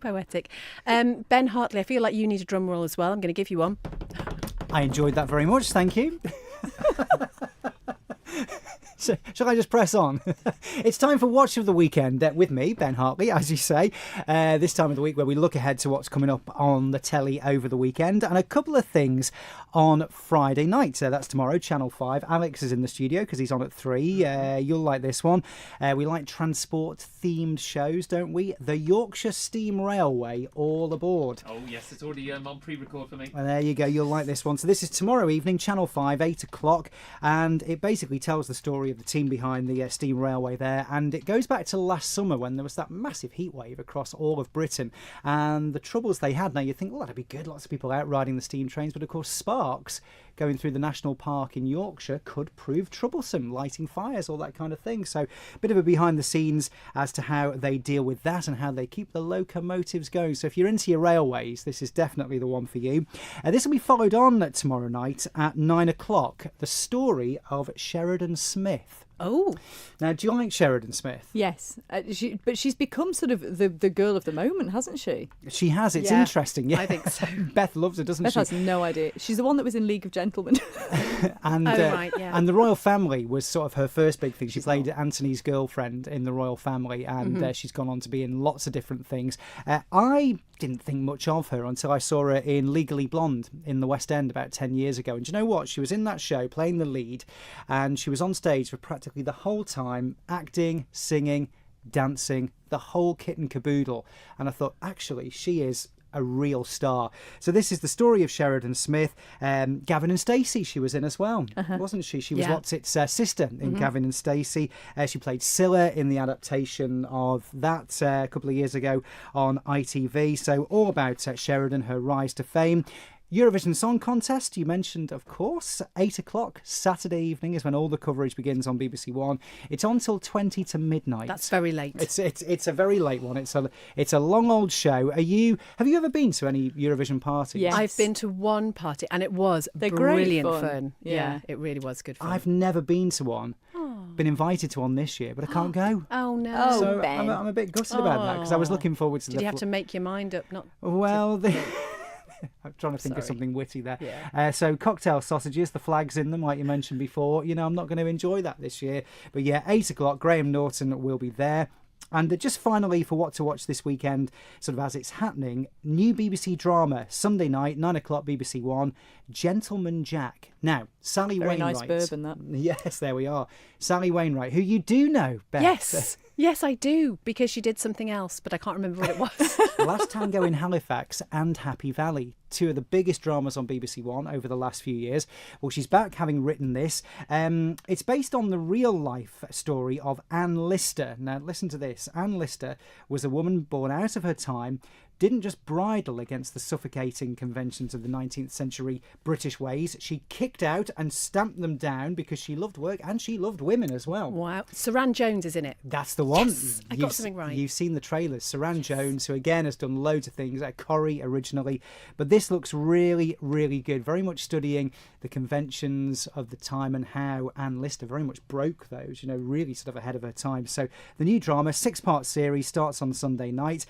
poetic. Ben Hartley, I feel like you need a drum roll as well. I'm going to give you one. I enjoyed that very much, thank you. So, shall I just press on? It's time for Watch of the Weekend with me, Ben Hartley, as you say. This time of the week where we look ahead to what's coming up on the telly over the weekend. And a couple of things on Friday night. So that's tomorrow, Channel 5. Alex is in the studio because he's on at 3. You'll like this one. We like transport-themed shows, don't we? The Yorkshire Steam Railway, all aboard. Oh, yes, it's already on pre-record for me. And there you go, you'll like this one. So this is tomorrow evening, Channel 5, 8 o'clock. And it basically tells the story of the team behind the steam railway there, and it goes back to last summer when there was that massive heat wave across all of Britain and the troubles they had. Now you think, well, that'd be good, lots of people out riding the steam trains, but of course sparks going through the national park in Yorkshire could prove troublesome, lighting fires, all that kind of thing. So a bit of a behind the scenes as to how they deal with that and how they keep the locomotives going. So if you're into your railways, this is definitely the one for you. This will be followed on tomorrow night at 9 o'clock, the story of Sheridan Smith. Oh. Now, do you like Sheridan Smith? Yes, but she's become sort of the girl of the moment, hasn't she? She has. It's interesting. Yeah, I think so. Beth loves her, doesn't Beth she? has no idea. She's the one that was in League of Gentlemen. And, right, yeah. And the Royal Family was sort of her first big thing. She played Anthony's girlfriend in the Royal Family, and she's gone on to be in lots of different things. I didn't think much of her until I saw her in Legally Blonde in the West End about 10 years ago. And do you know what? She was in that show playing the lead, and she was on stage for practically the whole time, acting, singing, dancing, the whole kit and caboodle. And I thought, actually, she is a real star. So this is the story of Sheridan Smith. Gavin and Stacey she was in as well, wasn't she? She was What's-It's sister in Gavin and Stacey. She played Scylla in the adaptation of that a couple of years ago on ITV. So all about Sheridan, her rise to fame. Eurovision Song Contest, you mentioned, of course. 8 o'clock Saturday evening is when all the coverage begins on BBC One. It's on till 20 to midnight. That's very late. It's a very late one. It's a long old show. Have you ever been to any Eurovision parties? Yes. I've been to one party and it was brilliant fun. Yeah, it really was good fun. I've never been to one. Been invited to one this year, but I can't go. Oh no! So Ben. I'm a bit gutted about that because I was looking forward to. Did you have to make your mind up? Not well. I'm trying to think of something witty there. Yeah. So cocktail sausages, the flags in them, like you mentioned before. You know, I'm not going to enjoy that this year. But yeah, 8 o'clock, Graham Norton will be there. And just finally, for what to watch this weekend, sort of as it's happening, new BBC drama, Sunday night, 9 o'clock, BBC One, Gentleman Jack. Now, Sally Wainwright. Very nice bourbon, that. Yes, there we are. Sally Wainwright, who you do know, Beth. Yes. Yes, I do, because she did something else, but I can't remember what it was. Last Tango in Halifax and Happy Valley, two of the biggest dramas on BBC One over the last few years. Well, she's back having written this. It's based on the real-life story of Anne Lister. Now, listen to this. Anne Lister was a woman born out of her time, didn't just bridle against the suffocating conventions of the 19th century British ways. She kicked out and stamped them down because she loved work and she loved women as well. Wow. Saran Jones is in it. That's the one. Yes, I got something right. You've seen the trailers. Saran Jones, who again has done loads of things, Corrie originally. But this looks really, really good. Very much studying the conventions of the time and how Anne Lister very much broke those, you know, really sort of ahead of her time. So the new drama, 6-part series, starts on Sunday night.